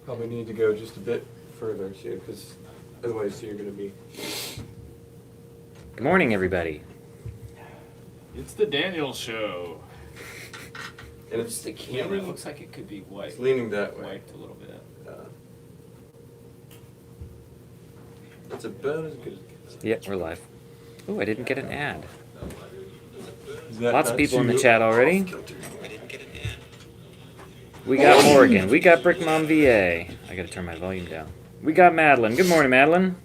Probably need to go just a bit further too, because otherwise you're going to be... Good morning, everybody. It's the Daniel Show. And it's The camera looks like it could be white. It's leaning that way. Wiped a little bit. It's about as good as it gets. Yep, we're live. Oh, I didn't get an ad. Is that Lots of not people in the too chat already. off kilter? We got Morgan. We got Brick Mom VA. I gotta turn my volume down. We got Madeline. Good morning, Madeline.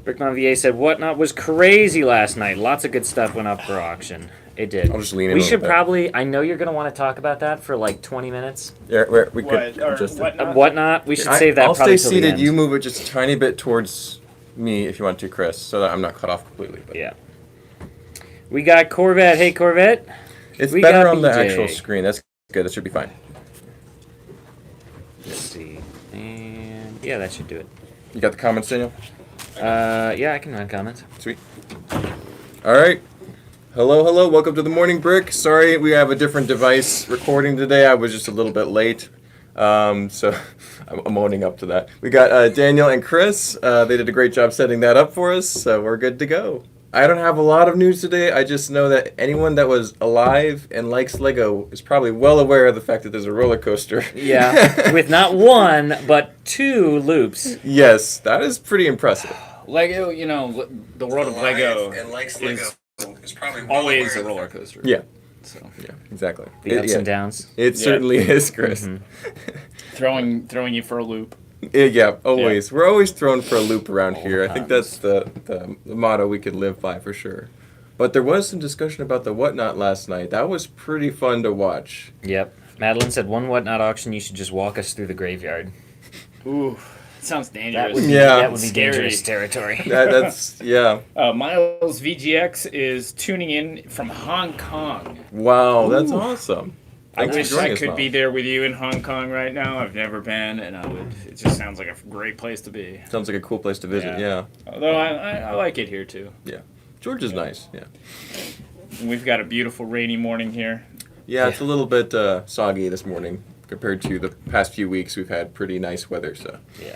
Brick Mom VA said Whatnot was crazy last night. Lots of good stuff went up for auction. It did. I'll just lean in We a should little bit. probably. I know you're gonna want to talk about that for like 20 minutes. Yeah, we could What, or just... whatnot? Whatnot. We should save that I'll probably stay till the seated. end. You move it just a tiny bit towards me if you want to, Chris, so that I'm not cut off completely. But Yeah. We got Corvette. Hey, Corvette. it's We better got on the BJ. actual screen. That's good. That should be fine. Let's see. And yeah, that should do it. You got the comments, Daniel? Yeah, I can run comments. Sweet. All right. Hello, hello. Welcome to the Morning Brick. Sorry, we have a different device recording today. I was just a little bit late. So I'm owning up to that. We got Daniel and Chris. They did a great job setting that up for us, so we're good to go. I don't have a lot of news today. I just know that anyone that was alive and likes Lego is probably well aware of the fact that there's a roller coaster. Yeah, with not one, but two loops. Yes, that is pretty impressive. Lego, you know, the world of Lego likes is probably always a roller coaster. Yeah, So yeah, exactly. The ups and downs. It Yeah. certainly is, Chris. throwing you for a loop. Yeah, always. We're always thrown for a loop around All here. I think times. that's the motto we could live by for sure. But there was some discussion about the Whatnot last night. That was pretty fun to watch. Yep. Madeline said one Whatnot auction, you should just walk us through the graveyard. Ooh, sounds dangerous. That would be, Yeah. that would be Scary. dangerous territory. That's, yeah. Miles VGX is tuning in from Hong Kong. Wow, that's awesome. I Thanks for wish joining I us, could Miles. be there with you in Hong Kong right now. I've never been, and I would. It just sounds like a great place to be. Sounds like a cool place to visit, yeah. Although I like it here too. Yeah. George is nice, yeah. And we've got a beautiful rainy morning here. Yeah, it's a little bit soggy this morning compared to the past few weeks. We've had pretty nice weather, so. Yeah.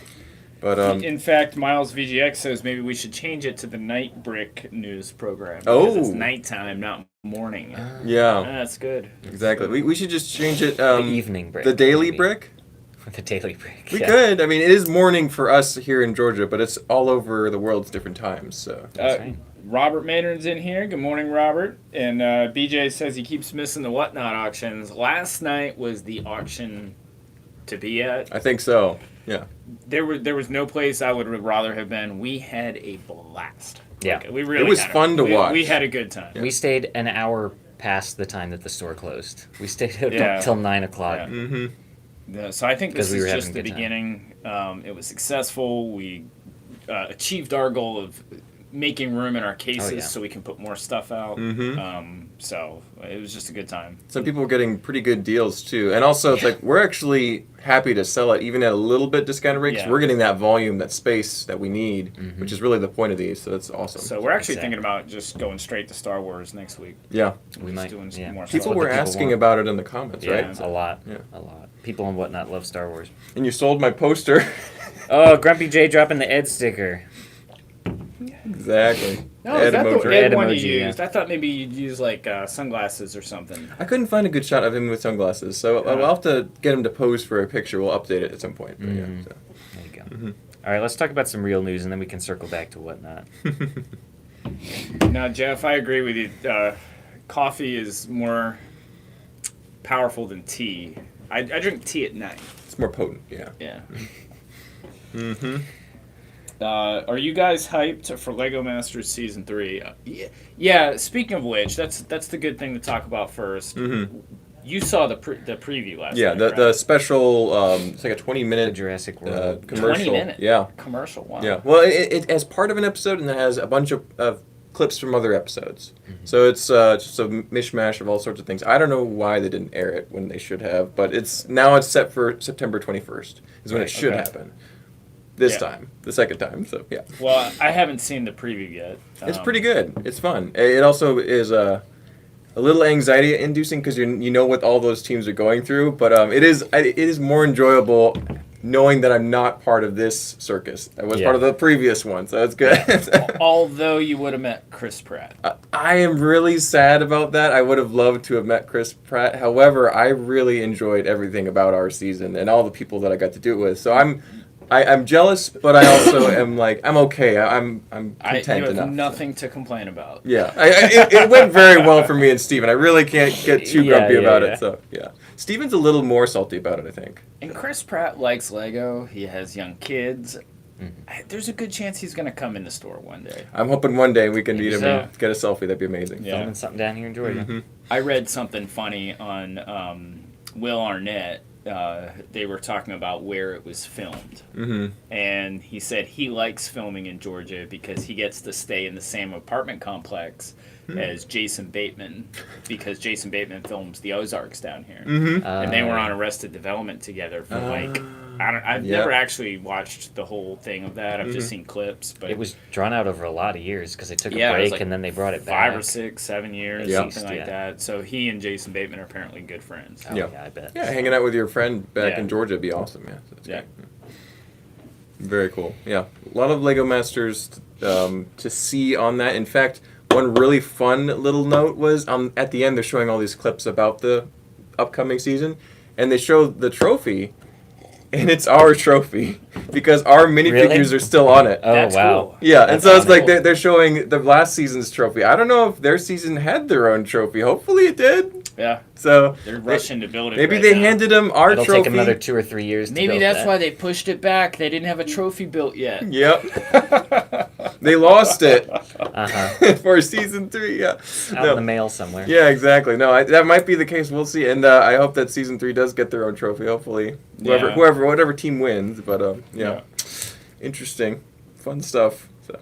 But, In fact, Miles VGX says maybe we should change it to the Night Brick news program. Oh. Because it's nighttime, not morning. yeah, That's good. exactly. We should just change it. The evening brick. The daily maybe. brick? The daily brick. We yeah. could. I mean, it is morning for us here in Georgia, but it's all over the world. It's different times. So That's right. Robert Maynard's in here. Good morning, Robert. And BJ says he keeps missing the Whatnot auctions. Last night was the auction to be at. I think so. Yeah. There was no place I would rather have been. We had a blast. Yeah. We really It was had fun to watch. We had a good time. We stayed an hour past the time that the store closed. We stayed out Yeah. till 9 o'clock. Yeah. Mm-hmm. Yeah, so I think this 'Cause we is were just having the a good time. beginning. It was successful. We achieved our goal of making room in our cases yeah. so we can put more stuff out. Mhm. So it was just a good time. Some people were getting pretty good deals too, and also it's like we're actually happy to sell it even at a little bit discounted rate. 'Cause Yeah. we're getting that volume, that space that we need, which is really the point of these. So that's awesome. So we're actually Exactly. thinking about just going straight to Star Wars next week. yeah, We Just might. doing some Yeah. more That's people what were the people asking want. about it in the comments, Yeah, right? a lot. Yeah. A lot. People and whatnot love Star Wars. And you sold my poster. Oh, Grumpy J dropping the Ed sticker. Exactly. No, is that emoji. the red Ed one you emoji, yeah. used? I thought maybe you'd use like sunglasses or something. I couldn't find a good shot of him with sunglasses, so I'll have to get him to pose for a picture. We'll update it at some point. But yeah, so. There you go. All right, let's talk about some real news, and then we can circle back to whatnot. Now, Jeff, I agree with you. Coffee is more powerful than tea. I drink tea at night. It's more potent, yeah. Yeah. Mm-hmm. Are you guys hyped for Lego Masters Season 3? Yeah. Speaking of which, that's the good thing to talk about first. Mm-hmm. You saw the preview last Yeah, night, the right? special, it's like a 20-minute The Jurassic World. commercial. 20 minute Yeah, commercial. Wow. yeah. Well, it as part of an episode, and it has a bunch of clips from other episodes. So it's just a mishmash of all sorts of things. I don't know why they didn't air it when they should have, but it's set for September 21st is when it Right, should okay. happen. This Yeah. time, the second time. So yeah. Well, I haven't seen the preview yet. It's pretty good. It's fun. It also is a little anxiety inducing because you know what all those teams are going through. But it is more enjoyable knowing that I'm not part of this circus. I was Yeah. part of the previous one, so that's good. Although you would have met Chris Pratt. I am really sad about that. I would have loved to have met Chris Pratt. However, I really enjoyed everything about our season and all the people that I got to do it with. So I'm jealous, but I also am like I'm okay. I'm content you have enough. nothing to complain about. Yeah, it went very well for me and Steven. I really can't get too grumpy about it. So yeah, Steven's a little more salty about it, I think. And Chris Pratt likes Lego. He has young kids. There's a good chance he's going to come in the store one day. I'm hoping one day we can meet him so. and get a selfie. That'd be amazing. Yeah. Filming something down here in Georgia. Mm-hmm. I read something funny on Will Arnett. They were talking about where it was filmed. Mm-hmm. And he said he likes filming in Georgia because he gets to stay in the same apartment complex as Jason Bateman, because Jason Bateman films the Ozarks down here. Mm-hmm. And they were on Arrested Development together for I've never actually watched the whole thing of that. I've just seen clips. But It was drawn out over a lot of years because they took a it was break like and then they brought it back. 5 or 6, 7 years, Yeah. something like that. So he and Jason Bateman are apparently good friends. Oh, Yeah. yeah, I bet. Yeah, hanging out with your friend back Yeah. in Georgia would be awesome. Yeah. That's Yeah. great. Very cool. Yeah, a lot of Lego Masters to see on that. In fact, one really fun little note was at the end they're showing all these clips about the upcoming season, and they show the trophy, and it's our trophy because our minifigures are still on it. Oh, That's wow. cool. Yeah, and That's so it's like cool. they're showing the last season's trophy. I don't know if their season had their own trophy. Hopefully it did. Yeah, So they're rushing to build it. maybe right they now. handed them our It'll trophy. take another 2 or 3 years to Maybe build that's that. why they pushed it back. They didn't have a trophy built yet. Yep. They lost it Uh-huh. for season 3. Yeah. Out in the mail somewhere. Yeah, exactly. No, that might be the case. We'll see. And I hope that season 3 does get their own trophy. Hopefully, Yeah. whatever team wins. But Yeah. Interesting, fun stuff. So.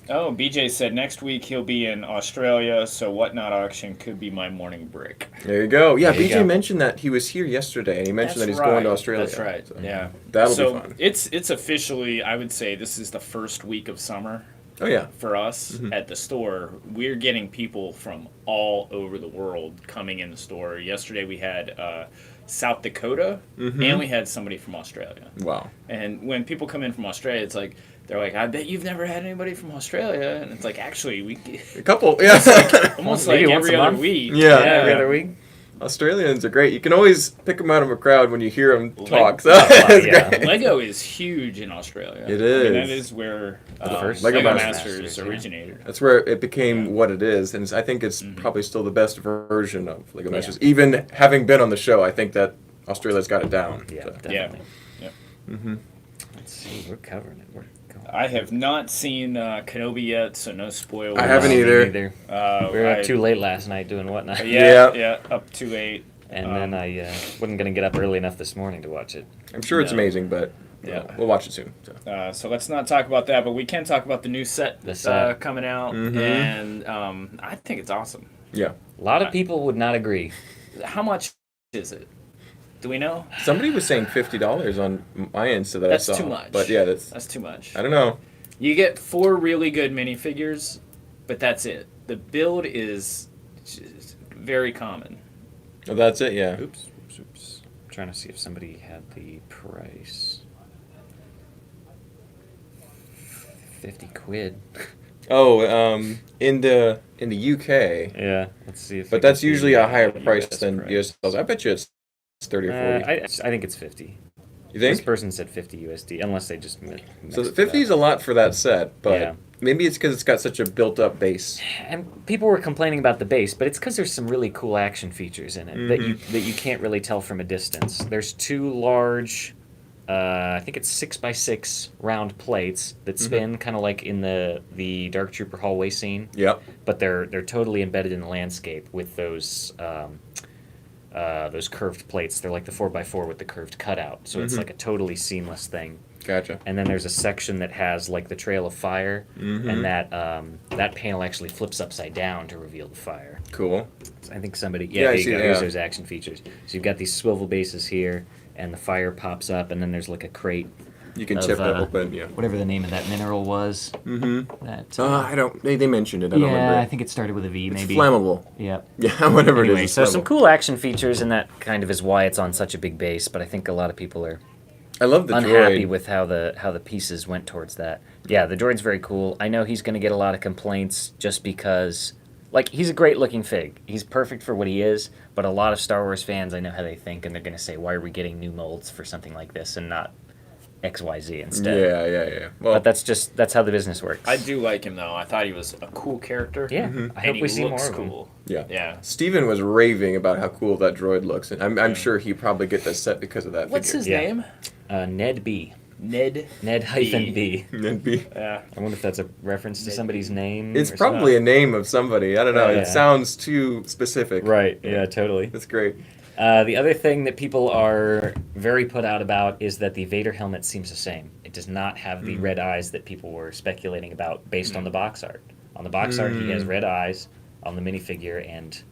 Oh, BJ said next week he'll be in Australia, so Whatnot Auction could be my morning brick. There you go. Yeah, There you BJ go. mentioned that he was here yesterday, and he mentioned that That's he's going to right. Australia. That's right. So Yeah. that'll so be fun. it's officially, I would say, this is the first week of summer Oh yeah. for us Mm-hmm. at the store. We're getting people from all over the world coming in the store. Yesterday we had South Dakota, Mm-hmm. and we had somebody from Australia. Wow. And when people come in from Australia, it's like, they're like, I bet you've never had anybody from Australia. And it's like, actually, we A couple. Yeah. almost Maybe like once every a other month. week. Yeah. Every other week. Australians are great. You can always pick them out of a crowd when you hear them talk. So Oh, it's yeah. great. Lego is huge in Australia. It I mean, that is. is where first Lego Lego Masters Masters, yeah. originated. That's where it became what it is, and I think it's probably still the best version of Lego Masters. Even having been on the show, I think that Australia's got it down. Yeah, So. definitely. Yeah. Let's see. We're covering it. We're going. I have not seen Kenobi yet, so no spoilers. I haven't Me either. neither. We We were up too late last night doing Whatnot. Yeah, up to 8. And then I wasn't going to get up early enough this morning to watch it. I'm sure it's No. amazing, but Yeah. we'll watch it soon. So. So let's not talk about that, but we can talk about the new set The that's set. coming out, Mhm. and I think it's awesome. Yeah. A lot of people would not agree. How much is it? Do we know? Somebody was saying $50 on my Insta that That's I saw. too much. But yeah, That's too much. I don't know. You get 4 really good minifigures, but that's it. The build is just very common. Oh, that's it. Yeah. Oops. I'm trying to see if somebody had the price. 50 quid. Oh, in the UK, Yeah, let's see if. but I can that's see usually the a higher US price than price. US dollars. I bet you it's 30 or 40. I think it's 50. You This think? person said 50 USD, unless they just So the 50 is a lot for that set, but Yeah. maybe it's because it's got such a built-up base. And people were complaining about the base, but it's because there's some really cool action features in it that you can't really tell from a distance. There's 2 large, I think it's 6x6 round plates that spin, kind of like in the Dark Trooper hallway scene. Yep. But they're totally embedded in the landscape with those curved plates. They're like the 4x4 with the curved cutout, so it's like a totally seamless thing. Gotcha. And then there's a section that has like the trail of fire, and that panel actually flips upside down to reveal the fire. Cool. I think somebody Yeah, I there you see go. that, Here's yeah. those action features. So you've got these swivel bases here, and the fire pops up, and then there's like a crate You can of, chip it open, yeah. whatever the name of that mineral was. Mm-hmm. That. I don't. They mentioned it. I don't remember. I think it started with a V. It's Maybe. flammable. Yeah. Yeah, whatever it Anyway, is. It's so some flammable. cool action features, and that kind of is why it's on such a big base. But I think a lot of people are I love the unhappy droid. with how the pieces went towards that. Yeah, the droid's very cool. I know he's going to get a lot of complaints just because, like, he's a great looking fig. He's perfect for what he is. But a lot of Star Wars fans, I know how they think, and they're going to say, why are we getting new molds for something like this and not XYZ instead? Yeah. Well, But that's how the business works. I do like him though. I thought he was a cool character. Yeah, Mm-hmm. I And hope he we see more looks of him. cool. yeah. Yeah. Steven was raving about how cool that droid looks, and I'm sure he probably get that set because of that. What's his figure. name? Ned B. Ned. Ned-B. It'd be- Yeah. I wonder if that's a reference to somebody's name. It's or probably a name of somebody. I don't know. Oh, yeah. It sounds too specific. something. Right. Yeah. Totally. That's great. The other thing that people are very put out about is that the Vader helmet seems the same. It does not have the red eyes that people were speculating about based on the box art. On the box art, he has red eyes on the minifigure, and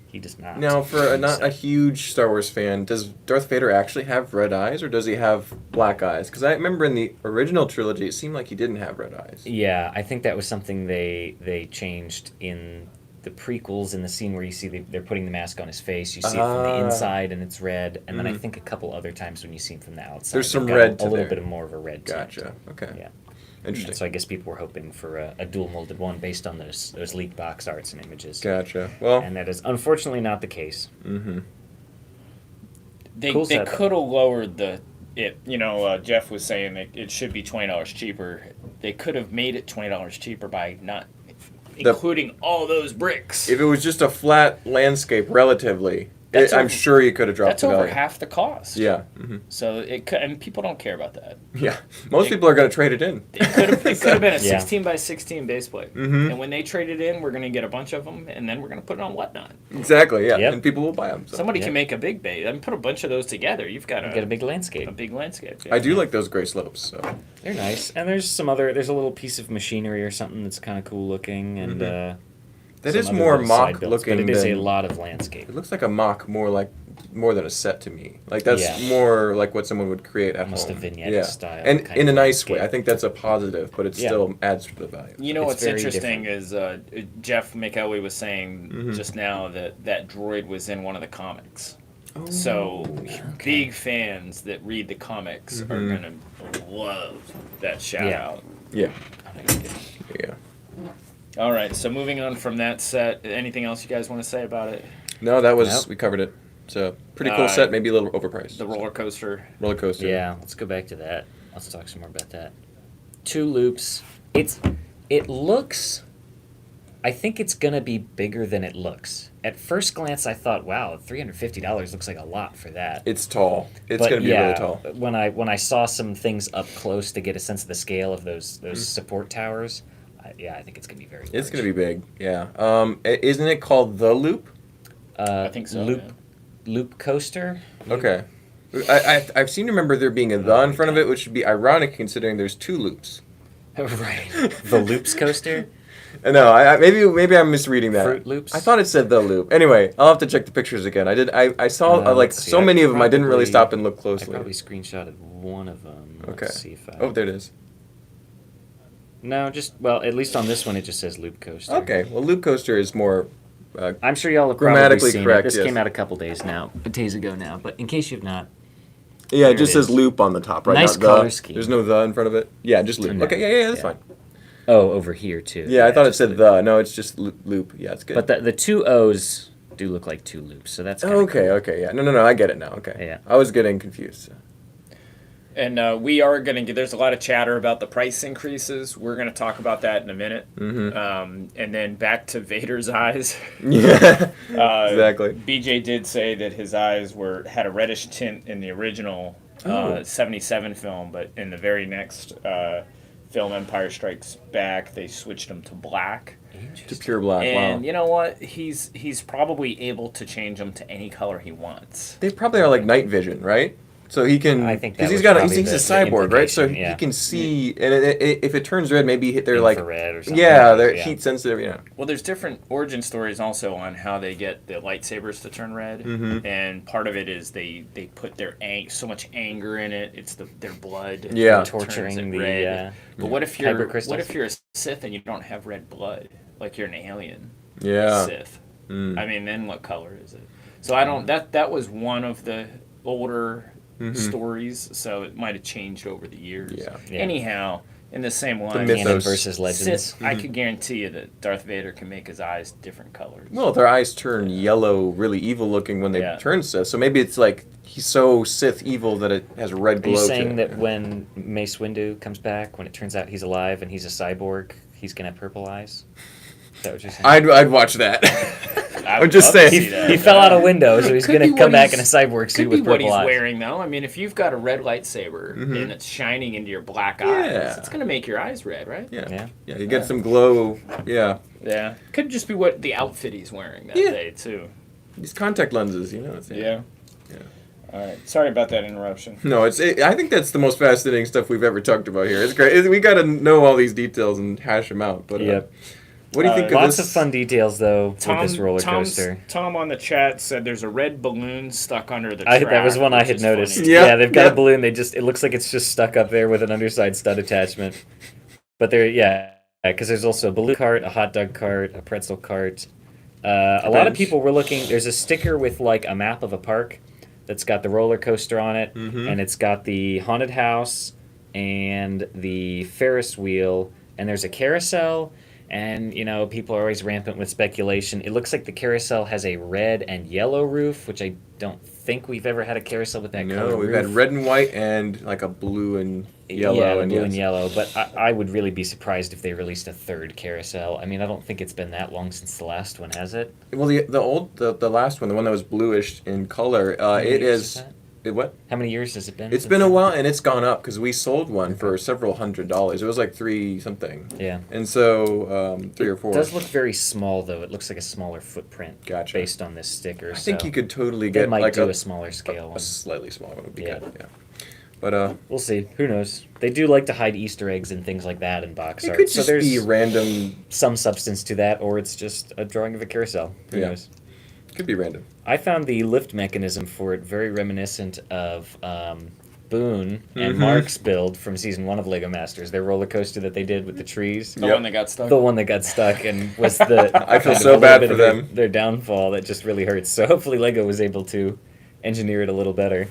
he does not. Now, for not a huge Star Wars fan, does Darth Vader actually have red eyes, or does he have black eyes? Because I remember in the original trilogy, it seemed like he didn't have red eyes. Yeah, I think that was something they changed in the prequels, in the scene where you see they're putting the mask on his face. You see it from the inside, and it's red. And then I think a couple other times when you see him from the outside, There's some they've got red a to little there. bit of more of a red tint. Gotcha. Okay. Yeah. Interesting. So I guess people were hoping for a dual molded one based on those leaked box arts and images. Gotcha. Well. And that is unfortunately not the case. Mm-hmm. They Cool they setup. could have lowered it. You know, Jeff was saying that it should be $20 cheaper. They could have made it $20 cheaper by not including all those bricks. If it was just a flat landscape, relatively, That's I'm over- sure you could have dropped That's the over value. half the cost. Yeah. Mm-hmm. So it could, and people don't care about that. Yeah. Most people are going to trade it in. It could have been a Yeah. 16 by 16 base plate. Mhm. And when they trade it in, we're going to get a bunch of them, and then we're going to put it on whatnot. Exactly. Yeah. Yep. And people will buy them. So. Somebody Yeah. can make a big base and put a bunch of those together. You've got Get a big landscape. a big landscape. I do like those gray slopes. So. They're nice. And there's a little piece of machinery or something that's kind of cool looking. And That some is other more little side mock builds, looking But it is a than. lot of landscape. It looks like a mock more than a set to me. Like that's Yeah. more like what someone would create at Almost home. a vignette style And kind in a of nice way. landscape. I think that's a positive, but it Yeah. still adds to the value. You know It's what's very interesting is Jeff McElwee was saying Mm-hmm. just now that droid was in one of the comics. Oh, So big fans that read the comics are Mm-hmm. gonna love that shout Yeah. out. Yeah. Yeah. All right, so moving on from that set, anything else you guys want to say about it? No, that was Nope. we covered it. So pretty cool Uh, set, maybe a little overpriced. The roller coaster. Roller coaster. Yeah, let's go back to that. Let's talk some more about that. 2 loops. It looks. I think it's gonna be bigger than it looks. At first glance, I thought, "Wow, $350 looks like a lot for that." It's tall. It's But gonna be yeah, really tall. When I saw some things up close to get a sense of the scale of those support towers, I think it's gonna be very. It's large. gonna be big. Yeah. Isn't it called the Loop? I think so. Loop man. loop coaster. Okay. I seem to remember there being a the in front of it, which would be ironic considering there's 2 loops. Right. The loops coaster. No, maybe I'm misreading that. Fruit Loops? I thought it said the Loop. Anyway, I'll have to check the pictures again. I saw like let's see. so I many of them. I didn't really probably- stop and look I closely. probably screenshotted one of them. Okay. Let's see if I. Oh, there it is. No, at least on this one, it just says loop coaster. Okay. Well, Loop Coaster is more. I'm sure y'all have probably Grammatically seen correct, it. This yes. came out a couple days ago now. But in case you've not, Yeah, There it just it says is. Loop on the top, right? Nice Not the. color scheme. There's no the in front of it. Yeah, just Loop. No. Okay. Yeah, that's Yeah. fine. over here too. Yeah, I thought it just said loop. the. No, it's just Loop. Yeah, it's good. But the 2 O's do look like 2 loops, so that's kinda Okay. cool. Okay. Yeah. No. I get it now. Okay. Yeah. I was getting confused. And we are going to get, there's a lot of chatter about the price increases. We're going to talk about that in a minute. Mm-hmm. And then back to Vader's eyes. Yeah. Exactly. BJ did say that his eyes had a reddish tint in the original 77 film, but in the very next film, Empire Strikes Back, they switched them to black. To pure black. And Wow. you know what? He's probably able to change them to any color he wants. They probably are like night vision, right? So he can, I think that because he's was got, probably he's a the cyborg, right? So implication, yeah. he can see, and if it turns red, maybe they're Infrared or like, something. yeah, they're Yeah. heat sensitive, yeah. Well, there's different origin stories also on how they get the lightsabers to turn red, and part of it is they put their so much anger in it. It's their blood, Yeah. that turns Torturing it the red. But what if kyber you're crystals? a Sith and you don't have red blood, like you're an alien Yeah. Sith? I mean, then what color is it? So I don't. That was one of the older stories, so it might have changed over the years. Yeah. Yeah. Anyhow, in the same line, mythos. Canon versus legends. Sith, I could guarantee you that Darth Vader can make his eyes different colors. Well, their eyes turn yellow, really evil looking when they Yeah. turn Sith. So maybe it's like he's so Sith evil that it has a red Are glow you to saying it. that when Mace Windu comes back, when it turns out he's alive and he's a cyborg, he's gonna have purple eyes? Is that what you're saying? I'd watch that. I I'm would just love to saying. see that. He fell out a window, so he's Could gonna be come what back in a he's- cyborg suit Could be with what purple he's eyes. wearing, though. I mean, if you've got a red lightsaber and it's shining into your black eyes, Yeah. it's going to make your eyes red, right? Yeah. Yeah. Yeah, you get some glow. Yeah. Yeah. Could just be what the outfit he's wearing that Yeah. day, too. These contact lenses, you know. Yeah. All right. Sorry about that interruption. No, I think that's the most fascinating stuff we've ever talked about here. It's great. We got to know all these details and hash them out. But Yep. what do you think of Lots this? of fun details though with this roller coaster. Tom on the chat said there's a red balloon stuck under the That track, was one I which had is noticed. funny. Yeah, Yeah, they've got yeah. a balloon. It looks like it's just stuck up there with an underside stud attachment. But because there's also a balloon cart, a hot dog cart, a pretzel cart. A lot of bench. people were looking. There's a sticker with like a map of a park that's got the roller coaster on it, Mm-hmm. and it's got the haunted house and the Ferris wheel, and there's a carousel. And, people are always rampant with speculation. It looks like the carousel has a red and yellow roof, which I don't think we've ever had a carousel with that color No, we've roof. had red and white and like a blue and yellow. Yeah, and blue yes. and yellow. But I would really be surprised if they released a third carousel. I mean, I don't think it's been that long since the last one, has it? Well, the last one, the one that was bluish in color, How many it years is. that? What? How many years has it been? It's since been a then? while, and it's gone up because we sold one for several $100s. It was like $3 something, Yeah. and so 3 or 4. It does look very small, though. It looks like a smaller footprint Gotcha. based on this sticker. I think so you could totally they get might like do a smaller scale a one. slightly smaller one would be Yeah. good. Yeah, but We'll see. Who knows? They do like to hide Easter eggs and things like that in box it art. could So just there's be random. some substance to that, or it's just a drawing of a carousel. Who Yeah. knows? Could be random. I found the lift mechanism for it very reminiscent of Boone and Mhm. Mark's build from season 1 of Lego Masters. Their roller coaster that they did with the trees. The Yep. one that got stuck. The one that got stuck and was the I feel kind of so a little bad bit for of their- them. Their downfall that just really hurts. So hopefully Lego was able to engineer it a little better.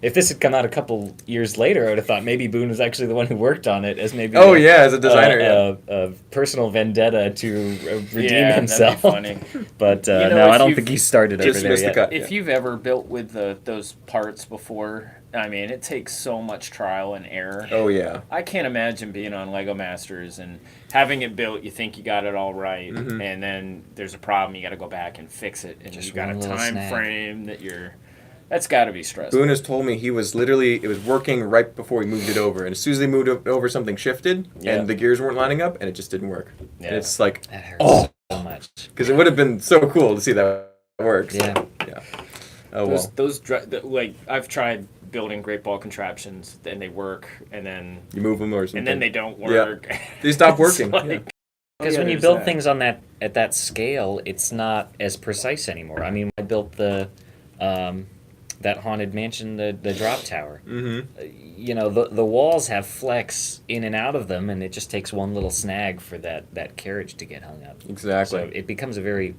If this had come out a couple years later, I would have thought maybe Boone was actually the one who worked on it as maybe Oh yeah, as a designer. Yeah. a personal vendetta to redeem Yeah, himself. that'd be funny. But You know, no, I if don't you've think he started over just there missed the yet. cut. If you've ever built with those parts before, I mean, it takes so much trial and error. Oh yeah. I can't imagine being on Lego Masters and having it built. You think you got it all right, Mhm. and then there's a problem. You got to go back and fix it, and Just you got a one little time snag. frame that you're. That's got to be stressful. Boone has told me he was it was working right before he moved it over, and as soon as they moved it over, something shifted, Yeah. and the gears weren't lining up, and it just didn't work. Yeah. And it's like, That hurts oh, so much. because it would have been so cool to see that work. So, Yeah. yeah. Oh well. Like I've tried building great ball contraptions, and they work, and then You move them or something. and then they don't Yeah. work. They stop It's working. like- Yeah. Because Oh, yeah, when you there's build that. things at that scale, it's not as precise anymore. I mean, I built that haunted mansion, the drop tower. Mm-hmm. The walls have flex in and out of them, and it just takes one little snag for that carriage to get hung up. Exactly. So it becomes a very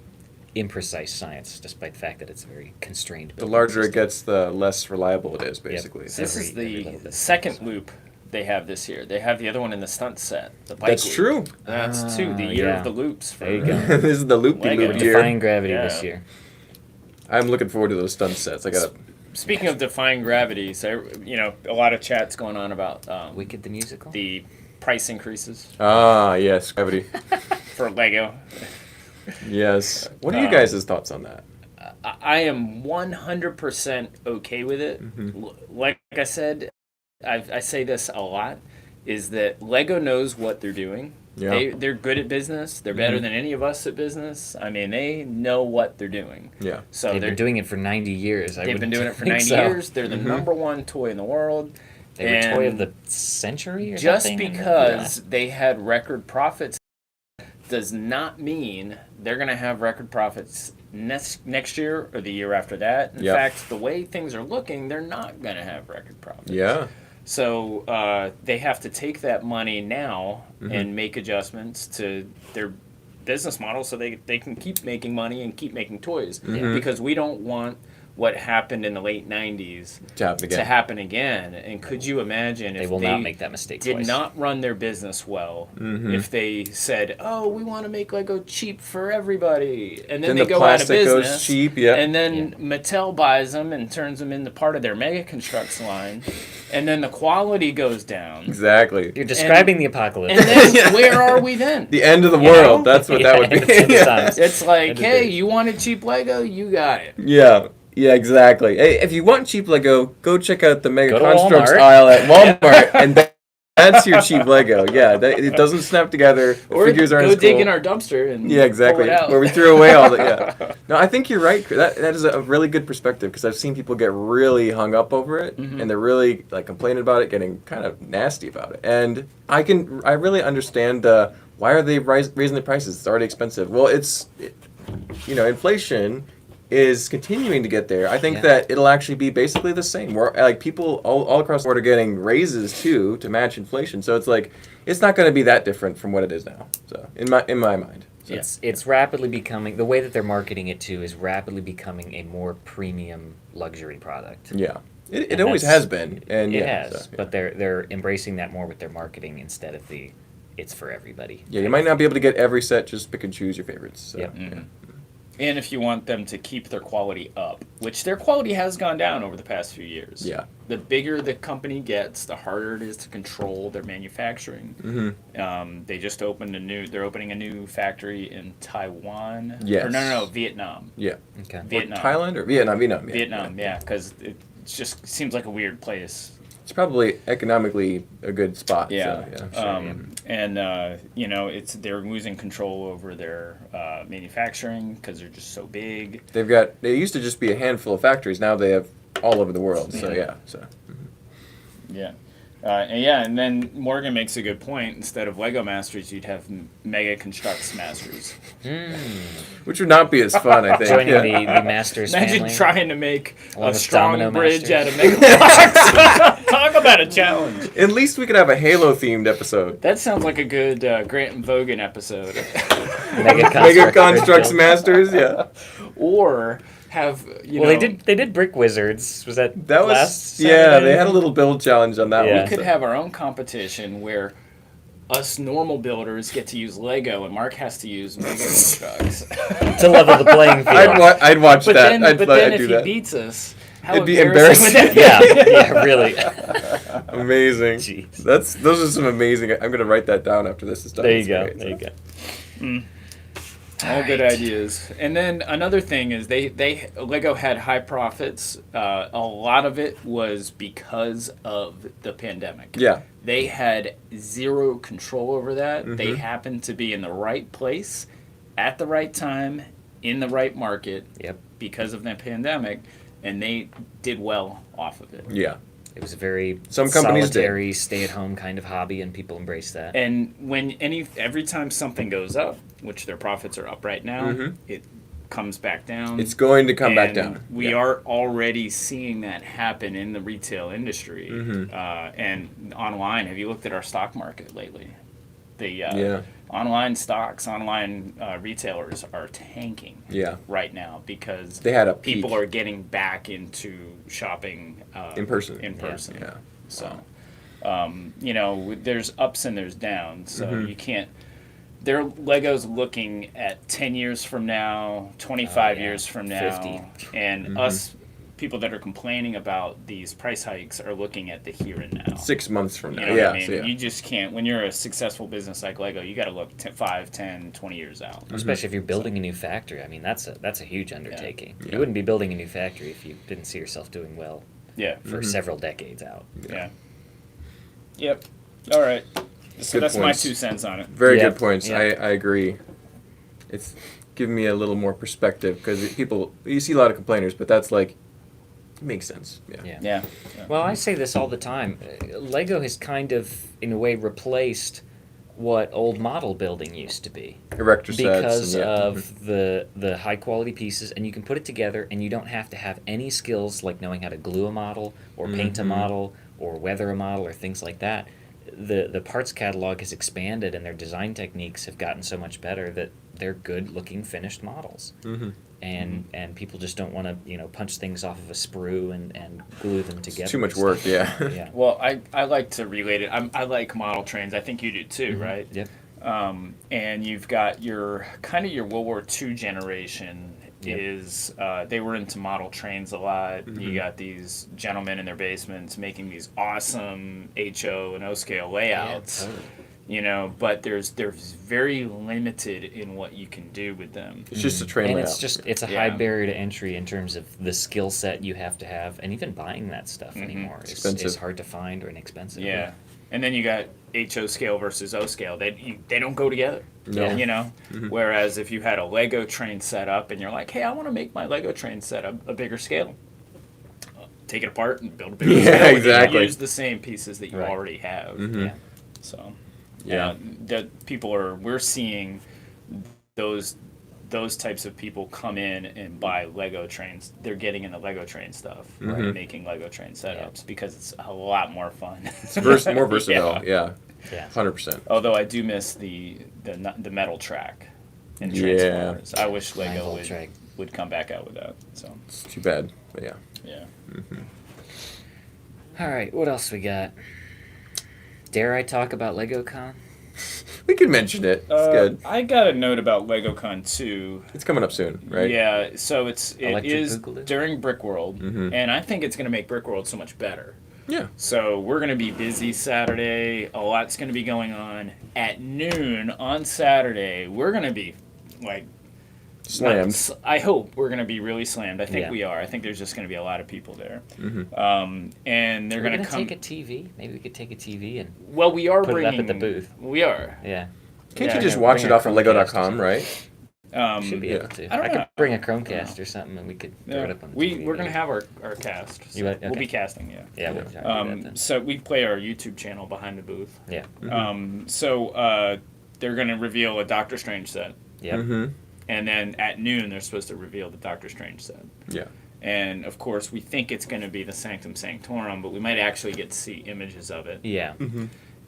imprecise science, despite the fact that it's a very constrained. The building larger it system. gets, the less reliable it is, basically. Yep. So- This is Every little the bit. second loop they have this year. They have the other one in the stunt set. The bike That's loop. true. That's two. The year yeah. of the loops. For, There you go. This is the loopy Lego. loop year. Defying gravity Yeah. this year. I'm looking forward to those stunt sets. I got Speaking of defying gravity, so a lot of chats going on about Wicked the musical. the price increases yes, gravity. for Lego. Yes. What are you guys' thoughts on that? I am 100% okay with it. Like I said, I say this a lot, is that Lego knows what they're doing, Yeah. They're good at business. They're better than any of us at business. I mean, they know what they're doing. Yeah. So They've been doing it for 90 years. they've been doing it for 90 years. They're the number one toy in the world. They were toy of the century or just something? because they had record profits does not mean they're going to have record profits next year or the year after that. In fact, the way things are looking, they're not going to have record profits. Yeah. So they have to take that money now and make adjustments to their business model so they can keep making money and keep making toys. Because we don't want what happened in the late 90s to happen again. And could you imagine if they will not make that mistake did twice. not run their business well, if they said, oh, we want to make Lego cheap for everybody, and then they the go out of plastic business, goes cheap, yeah. and then Mattel buys them and turns them into part of their Mega Constructs line, and then the quality goes down. Exactly. You're describing the apocalypse. And then where are we then? The end of the You world. know? That's what that would be. End of times. It's like, End of hey, days. you wanted cheap Lego? You got it. Yeah. Yeah, exactly. Hey, if you want cheap Lego, go check out the Mega Go to Constructs Walmart. aisle at Walmart, and that's your cheap Lego. Yeah, it doesn't snap together. The Or figures aren't go as dig cool. in our dumpster and Yeah, exactly. pull it out. Where we threw away all the No, I think you're right. That is a really good perspective because I've seen people get really hung up over it, and they're really like complaining about it, getting kind of nasty about it. And I really understand why are they raising the prices? It's already expensive. Well, inflation is continuing to get there. I think that it'll actually be basically the same. Where like people all across the board are getting raises too to match inflation. So it's like it's not going to be that different from what it is now. So in my mind. So, It's rapidly becoming, the way that they're marketing it too is rapidly becoming a more premium luxury product. Yeah. It And always that's- has been. And It yeah, has, so, yeah. but they're embracing that more with their marketing instead of it's for everybody. Yeah, you might not be able to get every set, just pick and choose your favorites. So, Yep. yeah. And if you want them to keep their quality up, which their quality has gone down over the past few years. Yeah. The bigger the company gets, the harder it is to control their manufacturing. They just they're opening a new factory in Taiwan. Yes. Or no, Vietnam. Yeah. Okay. Vietnam. Thailand or Vietnam? Vietnam. Yeah. Vietnam, yeah, because it just seems like a weird place. It's probably economically a good spot. Yeah. So, And they're losing control over their manufacturing because they're just so big. They used to just be a handful of factories. Now they have all over the world. So yeah. So. Yeah. And then Morgan makes a good point. Instead of Lego Masters, you'd have Mega Constructs Masters. Which would not be as fun, I think. Joining Yeah. the Masters Imagine family. trying to make Along a with strong Domino bridge Masters. out of Mega Blocks. Talk about a challenge. At least we could have a Halo-themed episode. That sounds like a good Grant and Vogan episode. Mega Constructs Masters, yeah. Or have, Well, they did Brick Wizards. Was that That was, last yeah, Saturday? they had a little build challenge on that Yeah. one. we could so. have our own competition where us normal builders get to use Lego and Mark has to use Mega Constructs. to level the playing field. I'd watch But that. then, I'd if do he that. beats us, how It'd be embarrassing would that be? yeah, really. Amazing. Jeez. Those are some amazing. I'm gonna write that down after this is done. There you It's go. great. There you go. All good ideas. And then another thing is Lego had high profits. A lot of it was because of the pandemic. Yeah. They had zero control over that. Mm-hmm. They happened to be in the right place at the right time in the right market Yep. because of the pandemic, and they did well off of it. Yeah. It was a very Some companies did. solitary, stay-at-home kind of hobby, and people embraced that. And every time something goes up, which their profits are up right now, it comes back down. Mm-hmm. It's going to come back And down. We Yeah. are already seeing that happen in the retail industry Mm-hmm. and online. Have you looked at our stock market lately? The Yeah. online stocks, online retailers are tanking Yeah. right now because They had a people peak. are getting back into shopping In person. Yeah. Yeah. So, there's ups and there's downs. So Mm-hmm. you can't. Their Legos looking at 10 years from now, 25 yeah. years from now, 50. and Mm-hmm. us people that are complaining about these price hikes are looking at the here and now. 6 months from You now. know Yeah. what I mean? So, yeah. You just can't. When you're a successful business like Lego, you got to look 5, 10, 20 years out. Especially if you're building a new factory. I mean, that's a huge undertaking. Yeah. You wouldn't be building a new factory if you didn't see yourself doing well Yeah. for several decades out. Yeah. Yep. All right. So Good that's my points. 2 cents on it. Very Yeah, good points. yeah. I agree. It's giving me a little more perspective because you see a lot of complainers, but that's like, it makes sense. Yeah. Yeah. Yeah. Well, I say this all the time. Lego has kind of, in a way, replaced what old model building used to be Erector sets. because and, yeah. of the high quality pieces, and you can put it together, and you don't have to have any skills like knowing how to glue a model or paint a Mhm. model or weather a model or things like that. The parts catalog has expanded, and their design techniques have gotten so much better that they're good looking finished models. Mhm. And people just don't want to punch things off of a sprue and glue them together. It's too much and work. stuff. Yeah. Yeah. Well, I like to relate it. I like model trains. I think you do too, right? Yep. And you've got your kind of your World War II generation Yep. is they were into model trains a lot. You got these gentlemen in their basements making these awesome HO and O scale layouts. Yeah, totally. You know, but there's very limited in what you can do with them. It's just a train And layout. it's a Yeah. high barrier to entry in terms of the skill set you have to have, and even buying that stuff anymore Expensive. is hard to find or inexpensive. Yeah. And then you got HO scale versus O scale. They don't go together. No. You know? Whereas if you had a Lego train set up and you're like, hey, I want to make my Lego train set a bigger scale. Take it apart and build a bigger Yeah, scale. and you exactly. use the same pieces that you Right. already have. Yeah. So Yeah. that we're seeing those types of people come in and buy Lego trains. They're getting into Lego train stuff, right? Making Lego train setups because it's a lot more fun. It's more versatile. Yeah. Yeah. 100%. Although I do miss the metal track in Yeah. Transformers. I wish 9 Lego volt track. would come back out with that. So It's too bad. But yeah. yeah. All right, what else we got? Dare I talk about LegoCon? We could mention it. It's good. I got a note about LegoCon 2. It's coming up soon, right? Yeah, so it Electric is Boogaloo? during Brickworld, and I think it's going to make Brickworld so much better. Yeah. So we're going to be busy Saturday. A lot's going to be going on. At noon on Saturday, we're going to be like Slammed. I hope we're going to be really slammed. I think Yeah. we are. I think there's just going to be a lot of people there. Mm-hmm. And they're We're going to come. take a TV. Maybe we could take a TV and Well, we are put it up bringing. at the booth. We are. yeah, Can't Yeah, you just yeah, watch bring it a off of Chromecast or Lego.com, something. right? should be yeah. able to. I don't I could know. bring a I don't Chromecast know. or something, and we could throw Yeah. it up on the We're TV. going to have our cast. So You would? We'll Okay. be casting, yeah. Yeah, we'll try to do that then. So we play our YouTube channel behind the booth. Yeah. So they're going to reveal a Doctor Strange set. Yep. Mm-hmm. And then at noon, they're supposed to reveal the Doctor Strange set. Yeah. And of course, we think it's going to be the Sanctum Sanctorum, but we might actually get to see images of it. Yeah.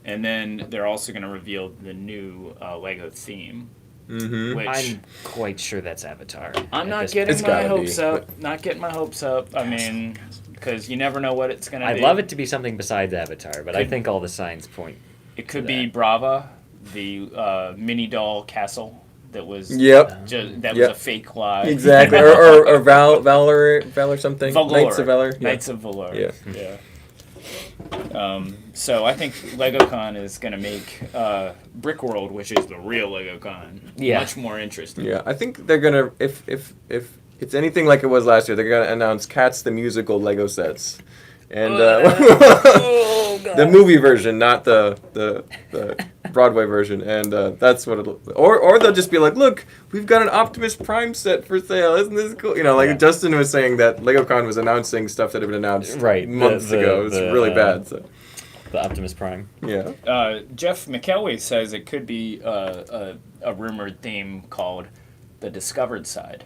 And then they're also going to reveal the new Lego theme, Mm-hmm. which I'm quite sure that's Avatar. I'm at not this getting It's my gotta hopes be, up. Not getting my hopes up. I mean, because you never know what it's going to I'd be. love it to be something besides Avatar, but I Could- think all the signs point. It could to be that. Brava, the mini doll castle that was Yep. that was Yep. a fake lie. Exactly. or Valor something. Valor. Knights of Valor. Yeah. Knights of Valor. Yeah. Yeah. So I think LegoCon is going to make Brickworld, which is the real LegoCon, Yeah. much more interesting. Yeah. I think they're gonna if it's anything like it was last year, they're gonna announce Cats the musical Lego sets, and Oh, God. the movie version, not the Broadway version, and that's what it'll. Or they'll just be like, look, we've got an Optimus Prime set for sale. Isn't this cool? You know, like Yeah. Justin was saying that LegoCon was announcing stuff that had been announced Right, months ago. It's really bad. So The Optimus Prime. yeah. Jeff McElwee says it could be a rumored theme called the Discovered Side.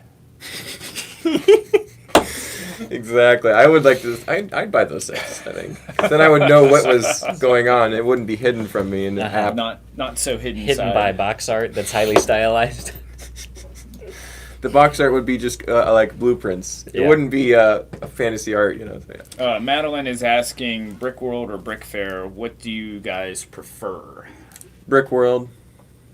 Exactly. I would like to. I'd buy those sets. I think. Then I would know what was going on. It wouldn't be hidden from me in the Uh-huh. app. Not so hidden Hidden side. by box art that's highly stylized. The box art would be just like blueprints. It Yeah. wouldn't be a fantasy art, you know. So, yeah. Madeline is asking Brickworld or Brickfair, what do you guys prefer? Brick World.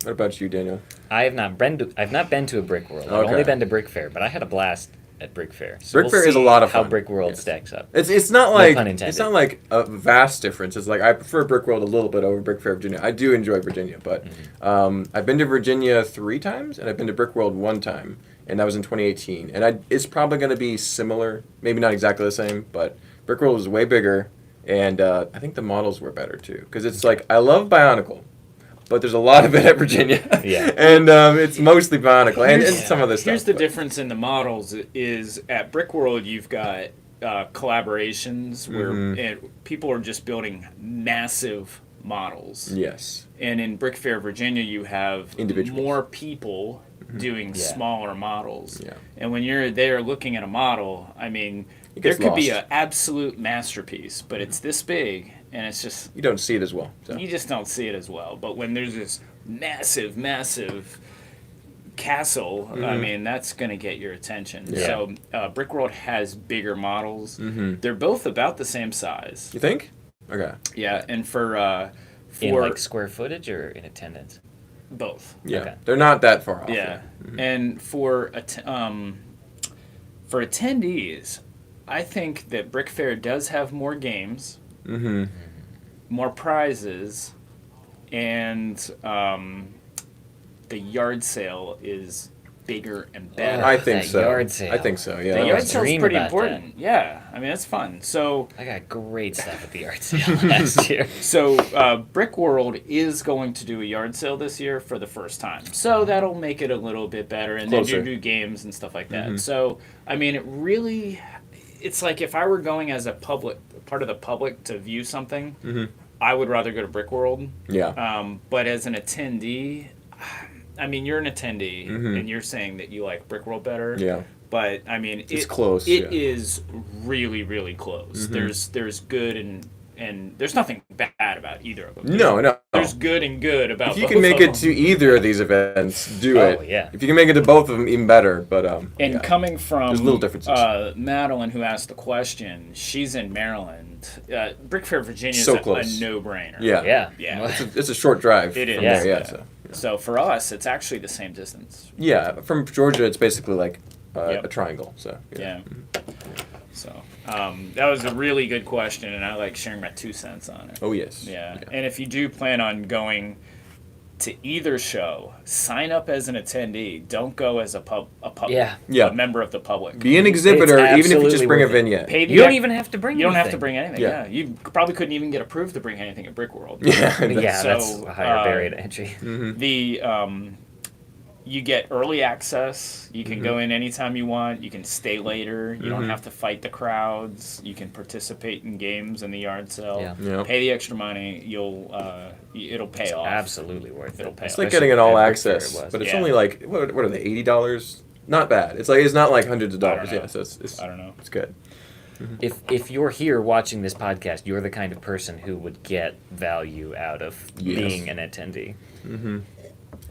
What about you, Daniel? I've not been to a Brick World. I've Okay. only been to Brick Fair, but I had a blast at Brick Fair. So Brick Fair is a lot of how fun. Brick World Yes. stacks up. It's not No like pun intended. it's not like a vast difference. It's like I prefer Brick World a little bit over Brick Fair Virginia. I do enjoy Virginia, but I've been to Virginia 3 times and I've been to Brick World 1 time, and that was in 2018. And it's probably going to be similar, maybe not exactly the same, but Brick World is way bigger, and I think the models were better too. Because it's like I love Bionicle, but there's a lot of it at Virginia. Yeah. And it's mostly Bionicle and some other stuff. Here's the but- difference in the models is at Brickworld you've got collaborations where people are just building massive models. Yes. And in Brick Fair Virginia you have Individuals. more people doing smaller models. Yeah. And when you're there looking at a model, I mean, It there gets could be lost. an absolute masterpiece, but it's this big and it's just You don't see it as well. So. you just don't see it as well. But when there's this massive castle, I mean, that's going to get your attention. Yeah. So Brickworld has bigger models. They're both about the same size. You think? Okay. Yeah, and for In like square footage or in attendance? both. Yeah. Okay. They're not that far off. Yeah, and for attendees, I think that Brick Fair does have more games, more prizes, and the yard sale is bigger and better. I think That so. yard sale. I think so. The Yeah. yard sale's dream pretty about important. Yeah, I mean that's fun. So I got great stuff at the art sale last year. Brick World is going to do a yard sale this year for the first time. So that'll make it a little bit better, and Closer. then do new games and stuff like that. So I mean, it's like if I were going as a part of the public to view something, I would rather go to Brick World. Yeah. But as an attendee, I mean, you're an attendee, and you're saying that you like Brick World better. Yeah. But I mean, It's close, It yeah. is really, really close. There's good and there's nothing bad about either of them. No. There's good and good about. If you both can make of it them. to either of these events, do Oh, it. yeah. If you can make it to both of them, even better. But And yeah. coming from There's little differences. Madeline, who asked the question, she's in Maryland. Brick Fair, Virginia is So a close. no-brainer. Yeah. Yeah. Yeah. It's a short drive. It from is. there, yeah. Yeah. So. So for us, it's actually the same distance. Yeah, from Georgia, it's basically like Yep. a triangle. So Yeah. So that was a really good question, and I like sharing my 2 cents on it. Oh yes. Yeah. And if you do plan on going to either show, sign up as an attendee. Don't go as a Yeah. Yeah. a member of the public. Be an exhibitor, It's even if you absolutely just bring a worth it. vignette. Pay the You don't ex- even have to bring You don't have to anything. bring anything. Yeah. Yeah. You probably couldn't even get approved to bring anything at Brick World. Yeah. Yeah, So, that's a higher barrier to entry. The you get early access. You can go in anytime you want. You can stay later. You don't have to fight the crowds. You can participate in games in the yard sale. Yeah. Yeah. Pay the extra money. It'll pay off. Absolutely worth It'll it. pay It's off. like Especially getting an all at Brick Fair access, it was. but it's Yeah. only like what are they, $80? Not bad. It's not like hundreds of I don't dollars. know. Yeah, so it's I don't know. It's good. If you're here watching this podcast, you're the kind of person who would get value out of Yes. being an attendee.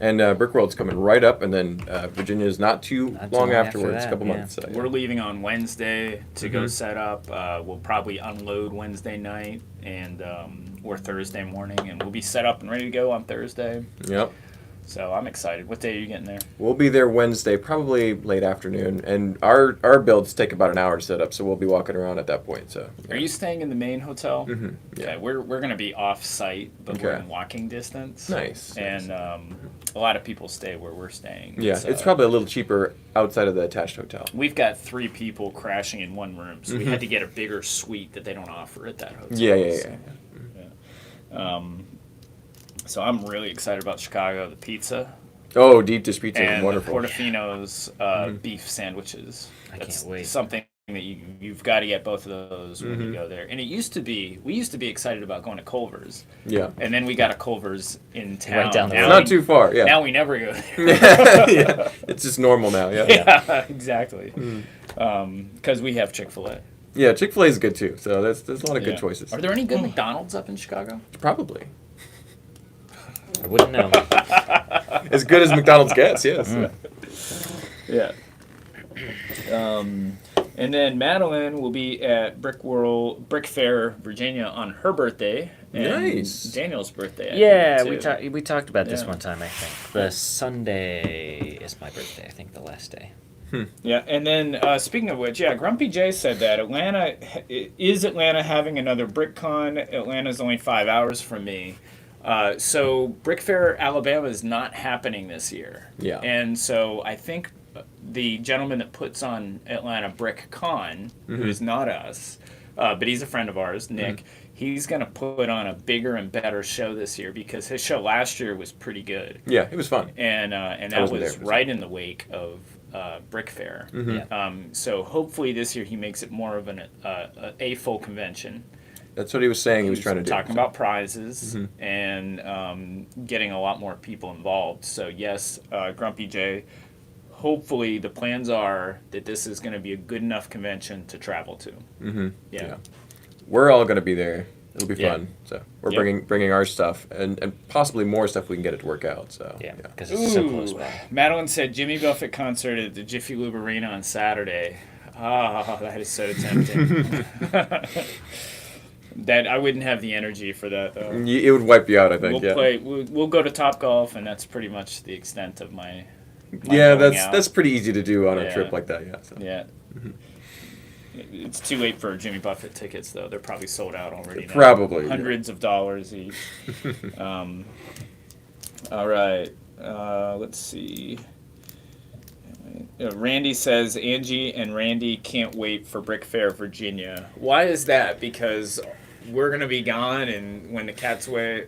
And Brickworld's coming right up, and then Virginia is not too Not too long long after afterwards, a that, couple yeah. months. So, yeah. We're leaving on Wednesday to go set up. We'll probably unload Wednesday night and or Thursday morning, and we'll be set up and ready to go on Thursday. Yep. So I'm excited. What day are you getting there? We'll be there Wednesday, probably late afternoon, and our builds take about an hour to set up, so we'll be walking around at that point. So. Yeah. Are you staying in the main hotel? Mhm, yeah. Okay, we're going to be off site, but we're Okay. in walking distance. Nice. And a lot of people stay where we're staying. Yeah, So it's probably a little cheaper outside of the attached hotel. we've got 3 people crashing in one room, so we had to get a bigger suite that they don't offer at that hotel. Yeah. So, so I'm really excited about Chicago. The pizza. Oh, deep dish pizza is And wonderful. the Portofino's beef sandwiches. I That's can't wait. something that you've got to get both of those when Mm-hmm. you go there. And we used to be excited about going to Culver's, Yeah. and then we got a Culver's in town. Right down the Now road. Not we- too far, yeah. Now we never go there. Yeah. It's just normal now, yeah. Yeah, exactly. Mm. Because we have Chick-fil-A. Yeah, Chick-fil-A is good too, so there's a lot of good Yeah. choices. Are there any good McDonald's up in Chicago? Probably. I wouldn't know. As good as McDonald's gets, yes. Yeah. And then Madeline will be at Brick Fair, Virginia on her birthday. And Nice. Daniel's birthday. I Yeah, think, we talked about this Yeah. one time, I think. The Sunday is my birthday, I think, the last day. Yeah, and then speaking of which, yeah, Grumpy J said that Atlanta having another BrickCon? Atlanta's only 5 hours from me. So Brick Fair, Alabama is not happening this year. Yeah. And so I think the gentleman that puts on Atlanta BrickCon, who is not us, but he's a friend of ours, Nick. He's going to put on a bigger and better show this year because his show last year was pretty good. Yeah, it was fun. And that wasn't was there, right in the wake of Brick Fair. Yeah. So hopefully this year he makes it more of a full convention. That's what he was saying he was trying to do. Talking about prizes and getting a lot more people involved. So yes, Grumpy J, hopefully the plans are that this is going to be a good enough convention to travel to. Yeah. We're all going to be there. It'll be Yeah. fun. So we're Yep. bringing our stuff and possibly more stuff we can get it to work out. So Yeah, because it's so close by. Madeline said Jimmy Buffett concert at the Jiffy Lube Arena on Saturday. Ah, that is so tempting. That I wouldn't have the energy for that though. It would wipe you out, I think. We'll play. We'll go to Top Golf, and that's pretty much the extent of my Yeah, going out. that's pretty easy to do on a Yeah. trip like that. Yeah. So. Yeah. It's too late for Jimmy Buffett tickets, though. They're probably sold out already. Now. Probably, yeah. Hundreds of dollars each. All right. Let's see. Randy says Angie and Randy can't wait for Brick Fair, Virginia. Why is that? Because we're gonna be gone, and when the cats away,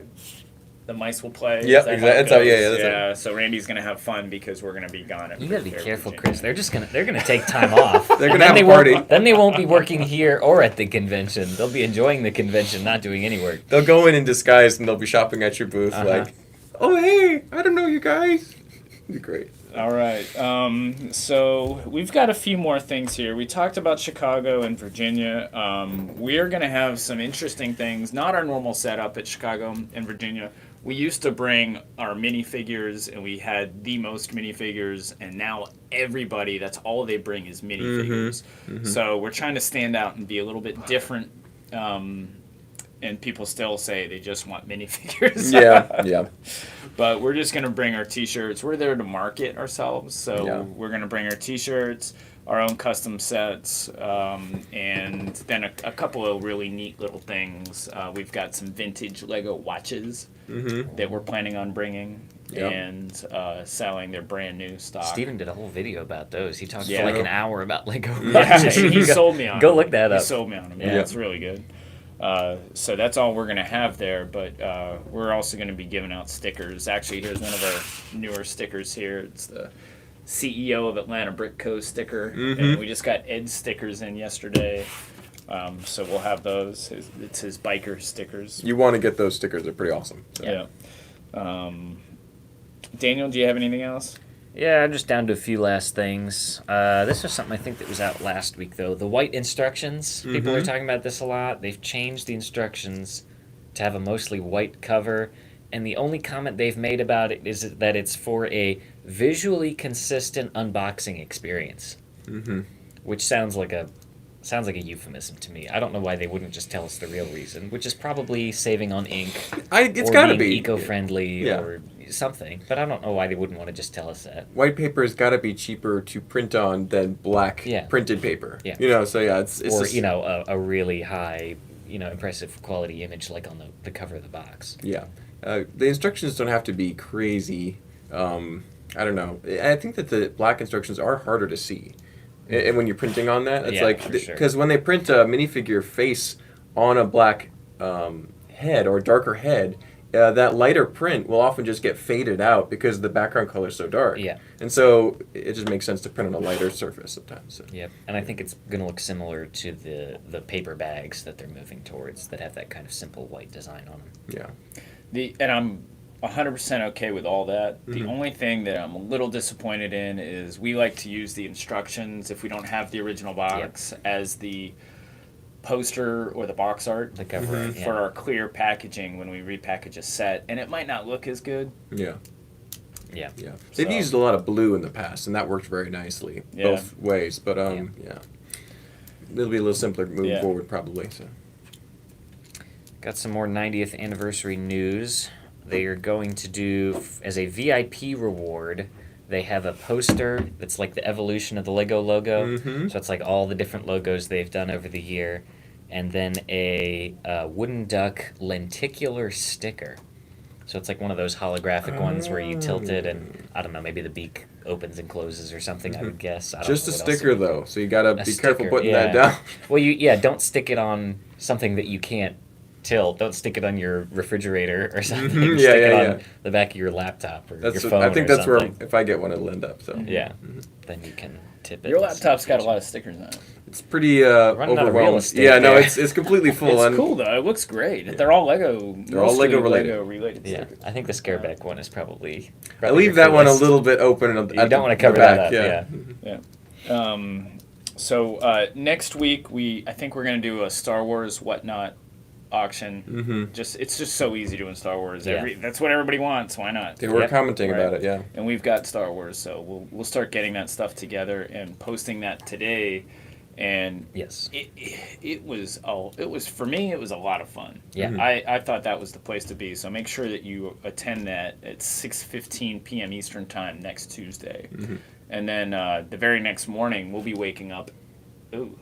the mice will play. Yeah, Is that how it exactly. That's how- yeah, goes? yeah, that's So Randy's gonna have fun because we're gonna be gone. At You Brick gotta be Fair, careful, Virginia. Chris. They're gonna take time off. They're And gonna then have they a won't- party. Then they won't be working here or at the convention. They'll be enjoying the convention, not doing any work. They'll go in disguise and they'll be shopping at your booth Uh-huh. like, oh hey, I don't know you guys. It'd be great. All right. So we've got a few more things here. We talked about Chicago and Virginia. We are going to have some interesting things, not our normal setup at Chicago and Virginia. We used to bring our minifigures, and we had the most minifigures, and now everybody, that's all they bring is minifigures. So we're trying to stand out and be a little bit different. And people still say they just want minifigures. Yeah. But we're just going to bring our T-shirts. We're there to market ourselves, so Yeah. we're going to bring our T-shirts, our own custom sets, and then a couple of really neat little things. We've got some vintage Lego watches that we're planning on bringing Yep. and selling their brand new stock. Steven did a whole video about those. He talked Yeah. for like an hour about Lego Yeah, watches. he sold me on Go them. look that He up. sold me on them. Yeah, Yeah. it's really good. So that's all we're going to have there, but we're also going to be giving out stickers. Actually, here's one of our newer stickers here. It's the CEO of Atlanta Brick Co. sticker, and we just got Ed's stickers in yesterday. So we'll have those. It's his biker stickers. You want to get those stickers? They're pretty awesome. So. Yeah. Daniel, do you have anything else? Yeah, I'm just down to a few last things. This was something I think that was out last week, though. The white instructions. People are talking about this a lot. They've changed the instructions to have a mostly white cover, and the only comment they've made about it is that it's for a visually consistent unboxing experience, which sounds like a euphemism to me. I don't know why they wouldn't just tell us the real reason, which is probably saving on ink. It's or got to being be eco-friendly Yeah. or something. But I don't know why they wouldn't want to just tell us that. White paper has got to be cheaper to print on than black Yeah. printed paper. Yeah. So yeah, it's Or, just, a really high, impressive quality image like on the cover of the box. Yeah. The instructions don't have to be crazy. I don't know. I think that the black instructions are harder to see. And when you're printing on that, it's Yeah, like, for sure. because when they print a minifigure face on a black head or darker head, that lighter print will often just get faded out because the background color is so dark. Yeah. And so it just makes sense to print on a lighter surface sometimes. So. Yep. And I think it's going to look similar to the paper bags that they're moving towards that have that kind of simple white design on them. Yeah. And I'm 100% okay with all that. The only thing that I'm a little disappointed in is we like to use the instructions, if we don't have the original box, as the poster or the box art The cover art, for our clear packaging when we repackage a set, and it might not look as good. Yeah. Yeah. Yeah. They've So- used a lot of blue in the past, and that worked very nicely both ways. But yeah. It'll be a little simpler moving Yeah. forward probably. So. Got some more 90th anniversary news. They are going to do, as a VIP reward, they have a poster that's like the evolution of the Lego logo. So it's like all the different logos they've done over the year. And then a wooden duck lenticular sticker. So it's like one of those holographic ones where you tilt it and, I don't know, maybe the beak opens and closes or something. I would guess. I don't Just know a what else sticker it would though, so you gotta A be careful sticker, putting that yeah. down. Well, don't stick it on something that you can't tilt. Don't stick it on your refrigerator or something. Mhm, Stick it yeah. on the back of your laptop or That's your what, phone. I think or that's where something. if I get one, it'll end up. So Yeah, then you can tip it. Your with some laptop's got a feature. lot of stickers on it. it's pretty running out of real overwhelming. estate Yeah, no, there. it's completely full. It's and cool though. It looks great. They're all Lego. They're all mostly Lego related. related Yeah, stickers. I think the Scareback one is probably. I leave that one a little bit open. At You don't want to cover the back, that up. Yeah. So next week I think we're gonna do a Star Wars whatnot auction. It's just so easy doing Star Wars. Yeah. That's what everybody wants. Why not? They were Yep. commenting Right. about it. Yeah. And we've got Star Wars, so we'll start getting that stuff together and posting that today. And Yes. it was for me. It was a lot of fun. Yeah. I thought that was the place to be. So make sure that you attend that at 6:15 p.m. Eastern time next Tuesday, and then the very next morning we'll be waking up. Ooh.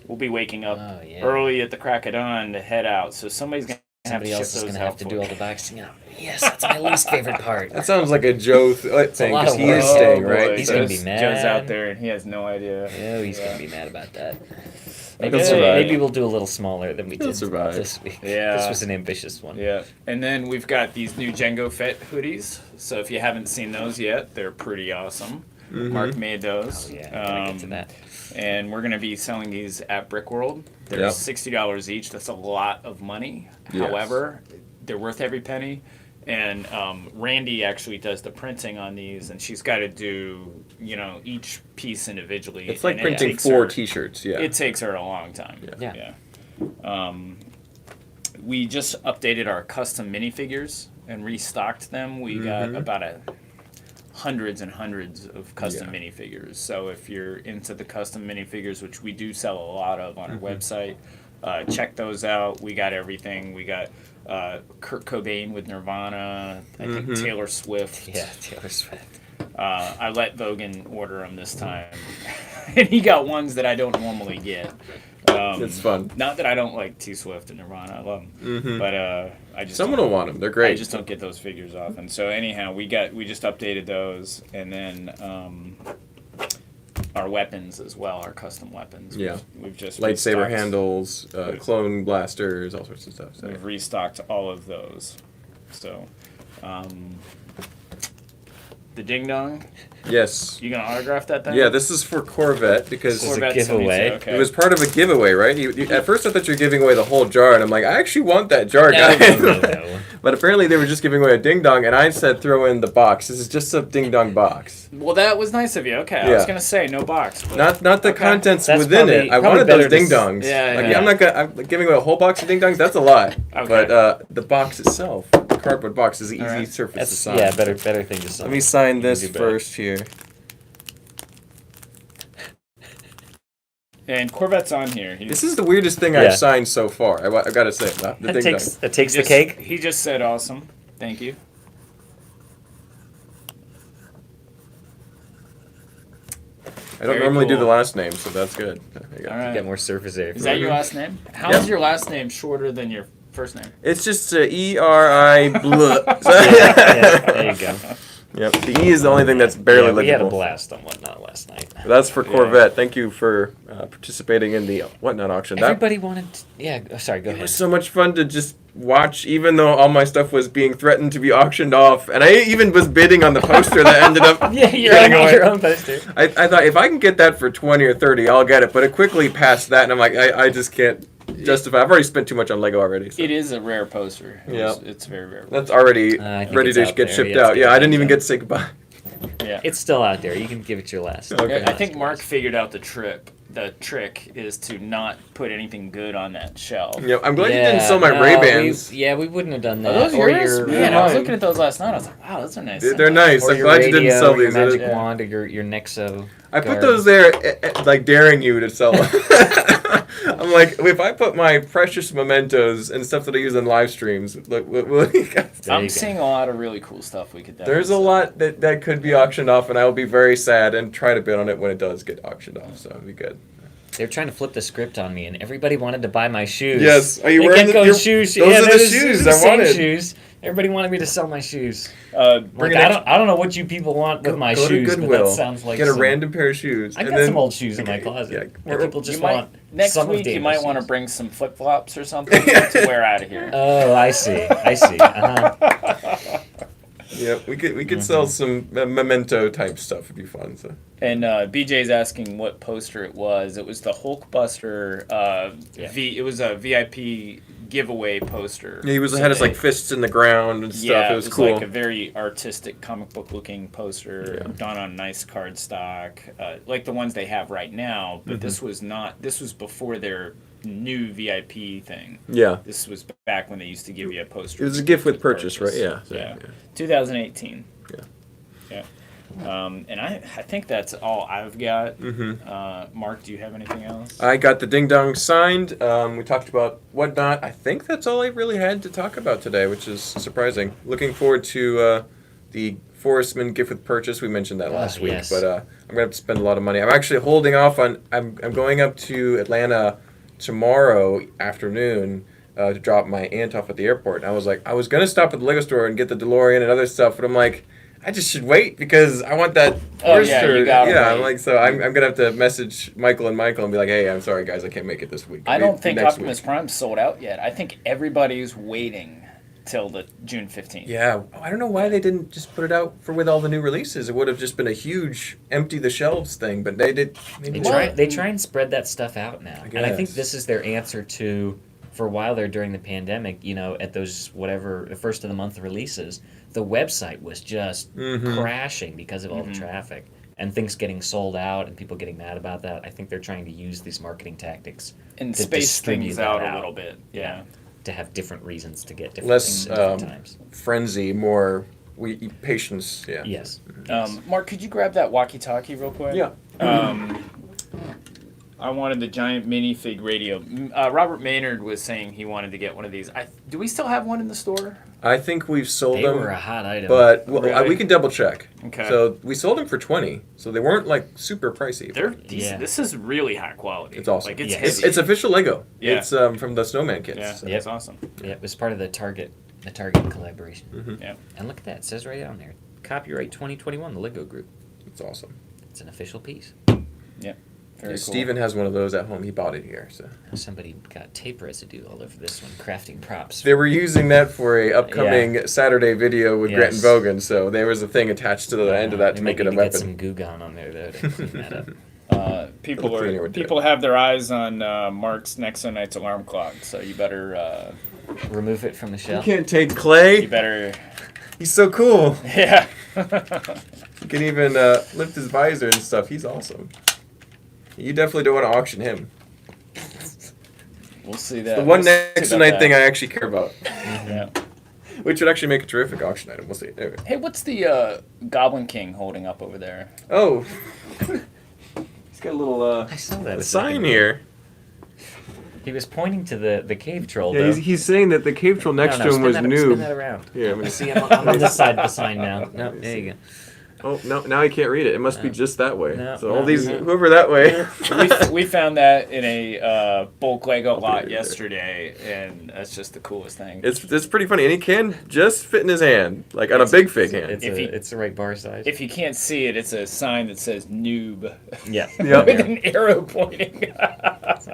We'll be waking up Oh, yeah. early at the crack of dawn to head out. So somebody's gonna Somebody have to else ship is those going to have out to for do you. all the boxing. Yeah. Yes, that's my least favorite part. That sounds like a Joe thing lot because of he work. is staying, boy. right? He's So gonna it's- be mad. Joe's out there and he has no idea. Oh, he's Yeah. going to be mad about that. He'll Maybe, survive. maybe we'll do a little smaller than we He'll did survive. this week. Yeah. This was an ambitious one. Yeah, and then we've got these new Django Fett hoodies. So if you haven't seen those yet, they're pretty awesome. Mark made those. Oh, yeah, gotta get to that. And we're going to be selling these at Brick World. They're Yep. $60 each. That's a lot of money. Yes. However, they're worth every penny. And Randy actually does the printing on these, and she's got to do, each piece individually. It's like and it printing takes 4 her- T-shirts. Yeah. It takes her a long time. Yeah. We just updated our custom minifigures and restocked them. We got about hundreds and hundreds of custom Yeah. minifigures. So if you're into the custom minifigures, which we do sell a lot of on our website, check those out. We got everything. We got Kurt Cobain with Nirvana. I think Taylor Swift. Yeah, Taylor Swift. I let Vogan order them this time, and he got ones that I don't normally get. It's fun. Not that I don't like T Swift and Nirvana, I love them, but I just Someone don't- will want them. They're I great. just don't get those figures often. So anyhow, we just updated those, and then our weapons as well, our custom weapons. Yeah. we've just Lightsaber restocked- handles, clone blasters, all sorts of stuff. So. We've restocked all of those. So, the Ding Dong, Yes. you gonna autograph that thing? Yeah, this is for Corvette because This is a Corvette giveaway. 72, okay. it was part of a giveaway, right? At first, I thought you were giving away the whole jar, and I'm like, I actually want that jar, No, guys. no. But apparently, they were just giving away a ding dong, and I said throw in the box. This is just a ding dong box, Well, that was nice of you. Okay, I Yeah. was gonna say no box. But not the Okay. contents That's within probably- it. I probably wanted better those to ding s- dongs. Yeah, Like, yeah. I'm giving away a whole box of ding dongs. That's a lot. Okay. But the box itself, the cardboard box, is an easy All right. surface to That's sign. better thing to sign. Let me sign You can this do better. first here. And Corvette's on here. This is the weirdest thing Yeah. I've signed so far. I've got to say, the That ding takes dong. that takes the Just- cake. He just said awesome. Thank you. I don't Very normally do cool. the last name, so that's good. There you go. All right. Get more surface area. Is that your last name? How Yep. is your last name shorter than your first name? It's just E-R-I blah. Yeah, there you go. Yep. The E is the only thing that's barely Yeah, we had a legible. blast on Whatnot last night. That's for Corvette. Thank you for participating in the Whatnot auction. That Everybody wanted. Yeah, sorry. Go it ahead. was so much fun to just watch, even though all my stuff was being threatened to be auctioned off, and I even was bidding on the poster that ended up. Yeah, you're getting on away. your own poster. I thought if I can get that for 20 or 30, I'll get it. But it quickly passed that, and I'm like, I just can't justify. I've already spent too much on Lego already. So. It is a rare poster. Yeah. It's very rare. That's already I think ready it's to out get there. shipped Yeah, it's out. Yeah, getting I didn't even done. get to say goodbye. Yeah. It's still out there. You can give it your last. Okay. I think Mark figured out the trip. The trick is to not put anything good on that shelf. Yeah, I'm glad you didn't sell my Ray-Bans. We wouldn't have done Are that. those yours? Man, I was mine. looking at those last night. I was like, wow, those are nice. They're nice. Or I'm your glad you didn't radio, sell or your these. magic Yeah. wand, or your Nexo. I put guard. those there, like daring you to sell them. I'm like, if I put my precious mementos and stuff that I use in live streams, look, There you I'm go. seeing a lot of really cool stuff we could definitely there's a sell. lot that could be auctioned off, and I will be very sad and try to bid on it when it does get auctioned off. So it'll be good. They're trying to flip the script on me, and everybody wanted to buy my shoes. Yes. Are you They wearing kept going, your shoes? Those Yeah, are they're the shoes I same wanted. shoes. Everybody wanted me to sell my shoes. Bring Like, an I don't know what you people want with my go shoes, to but Goodwill. that sounds like Get a some- random pair of shoes. I and got then, some old shoes in my closet. Yeah, But people just You might, want next some week of you David's might want to shoes. bring some flip flops or something to wear out of here. Oh, I see. Uh-huh. Yeah, we could sell some memento type stuff. It'd be fun. So. And BJ's asking what poster it was. It was the Hulkbuster. It was a VIP giveaway poster. Yeah, he had his like fists in the ground and stuff. Yeah, it was cool. like a very artistic comic book looking poster done on nice cardstock, like the ones they have right now. But this was not. This was before their new VIP thing. Yeah. This was back when they used to give you a poster. It was a gift with purchase, right? Yeah. So, Yeah. 2018. Yeah. Yeah. And I think that's all I've got. Mm-hmm. Mark, do you have anything else? I got the ding dong signed. We talked about whatnot. I think that's all I really had to talk about today, which is surprising. Looking forward to the Forestman gift with purchase. We mentioned that last week, yes. but I'm gonna have to spend a lot of money. I'm actually holding off on. I'm going up to Atlanta tomorrow afternoon to drop my aunt off at the airport. And I was like, I was gonna stop at the Lego store and get the DeLorean and other stuff, but I'm like, I just should wait because I want that. Oh, yeah, you gotta yeah. I'm wait. like, so I'm gonna have to message Michael and be like, hey, I'm sorry guys, I can't make it this week. I It'll don't be think next Optimus week. Prime's sold out yet. I think everybody's waiting till the June 15th. Yeah, I don't know why they didn't just put it out with all the new releases. It would have just been a huge empty the shelves thing, but they did. Maybe They try and spread that stuff out now, and I think guess. this is their answer to. For a while there during the pandemic, at those the first of the month releases, the website was just crashing because of all the traffic and things getting sold out and people getting mad about that. I think they're trying to use these marketing tactics And to space distribute things that out a little bit. Yeah. to have different reasons to get different less things at different times. frenzy, more patience. Yeah. Yes. Mark, could you grab that walkie-talkie real quick? Yeah. I wanted the giant minifig radio. Robert Maynard was saying he wanted to get one of these. Do we still have one in the store? I think we've sold They them, were a hot item. but Really? we can double check. Okay. So we sold them for 20, so they weren't like super pricey. They're decent. Yeah. This is really high quality. It's awesome. Like it's Yeah. heavy. It's official Lego. Yeah. It's from the Snowman kits. Yeah, so. it's awesome. yeah, it was part of the Target collaboration. Yeah. And look at that, it says right down there, copyright 2021, the Lego Group. It's awesome. It's an official piece. Yeah. Very Yeah, cool. Steven has one of those at home. He bought it here. So Somebody got tape residue all over this one, crafting props. they were using that for a upcoming Saturday video with Grant and Yes. Vogan. So there was a thing attached to the end of that to They make might it a need to weapon. Get some Goo Gone on there though to clean that up. People Little cleaner would do people have their eyes on Mark's next night's alarm clock, so you better Remove it from the You shelf. can't take Clay. you better He's so cool. yeah. He can even lift his visor and stuff. He's awesome. You definitely don't want to auction him. We'll see that. The one We'll see next about night that. thing I actually care about, Yeah. which would actually make a terrific auction item. We'll see. Anyway. Hey, what's the Goblin King holding up over there? Oh, he's got a little I saw that. a sign second here. ago. He was pointing to the cave troll. Yeah, though. he's saying that the cave troll next to him spin was that, new. Spin that around. Yeah, I'm See, I'm on this side of the sign now. No, there you go. Oh no! Now I can't read it. It must be just that way. No, So no, all these, no. whoever that way. we found that in a bulk Lego lot yesterday, and that's just the coolest thing. It's pretty funny, and he can just fit in his hand, like on a big fig hand. It's the right bar size. If you can't see it, it's a sign that says noob yeah. Yep. with an arrow pointing.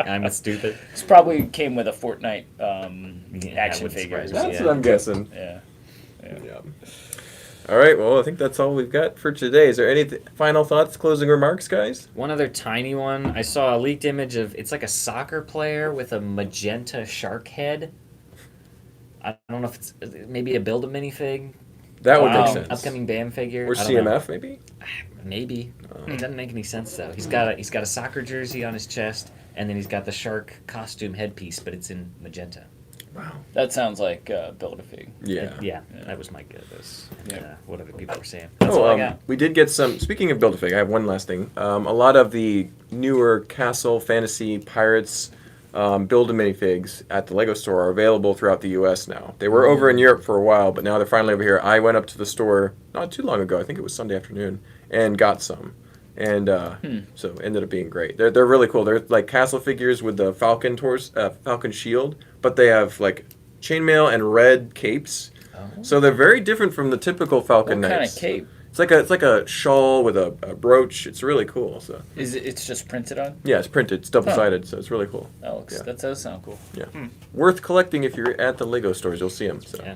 I'm a stupid. This probably came with a Fortnite Yeah, action wouldn't figure. surprise me. That's Yeah. what I'm guessing. Yeah. Yeah. All right. Well, I think that's all we've got for today. Is there any final thoughts, closing remarks, guys? One other tiny one. I saw a leaked image of it's like a soccer player with a magenta shark head. I don't know if it's maybe a build a minifig. That would make Wow. sense. Upcoming BAM figure. Or I don't know. CMF, maybe. Maybe. It doesn't make any sense though. He's got a soccer jersey on his chest, and then he's got the shark costume headpiece, but it's in magenta. Wow. That sounds like Build-A-Fig. Yeah. Yeah, that was my guess. And, Yeah. what other people were saying. That's Oh, all I got. we did get some. Speaking of Build-A-Fig, I have one last thing. A lot of the newer Castle, Fantasy, Pirates Build-A-Minifigs at the Lego store are available throughout the U.S. now. They were over in Europe for a while, but now they're finally over here. I went up to the store not too long ago. I think it was Sunday afternoon, and got some. And so it ended up being great. They're really cool. They're like castle figures with the falcon falcon shield, but they have like chainmail and red capes. Oh. So they're very different from the typical falcon What kind knights. of cape? It's like a shawl with a brooch. It's really cool. So It's just printed on? yeah, it's printed. It's double sided, so it's really cool. That does sound cool. Yeah, worth collecting if you're at the Lego stores. You'll see them. So Yeah.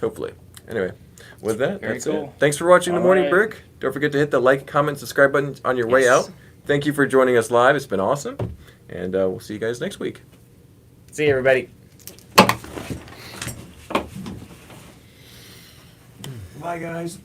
hopefully, anyway, with that, Very that's cool. it. Thanks for watching the All Morning right. Brick. Don't forget to hit the like, comment, subscribe button on your way Yes. out. Thank you for joining us live. It's been awesome, and we'll see you guys next week. See you, everybody. Bye, guys.